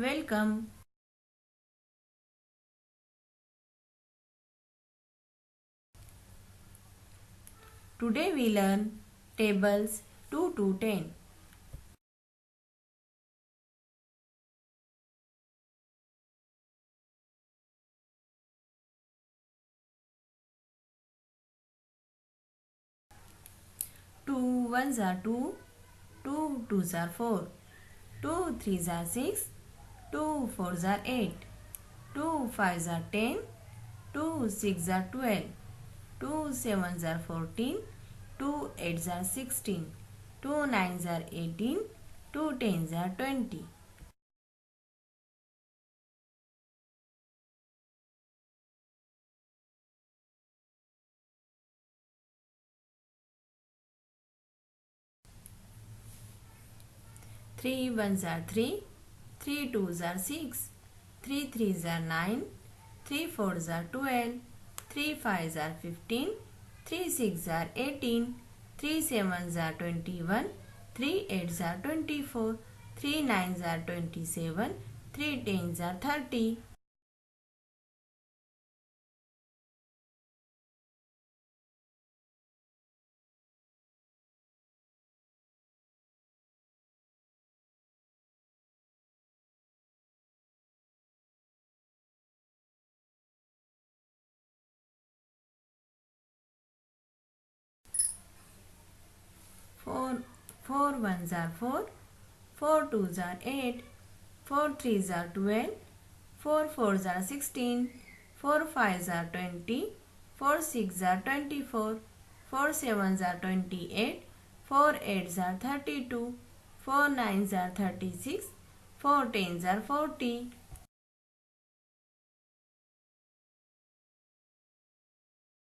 Welcome. Today we learn tables 2 to 10. Two ones are 2, two twos are 4, two threes are 6, two fours are 8, two fives are 10, two six are 12, two sevens are 14, two eights are 16, two nines are 18, two tens are 20. Three ones are 3, three twos are 6, three threes are 9, three fours are 12, three fives are 15, three sixes are 18, three sevens are 21, three eights are 24, three nines are 27, three tens are 30. Four ones are 4, four twos are 8, four threes are 12, four fours are 16, four fives are 20, four sixes are 24, four sevens are 28, four eights are 32, four nines are 36, four tens are 40.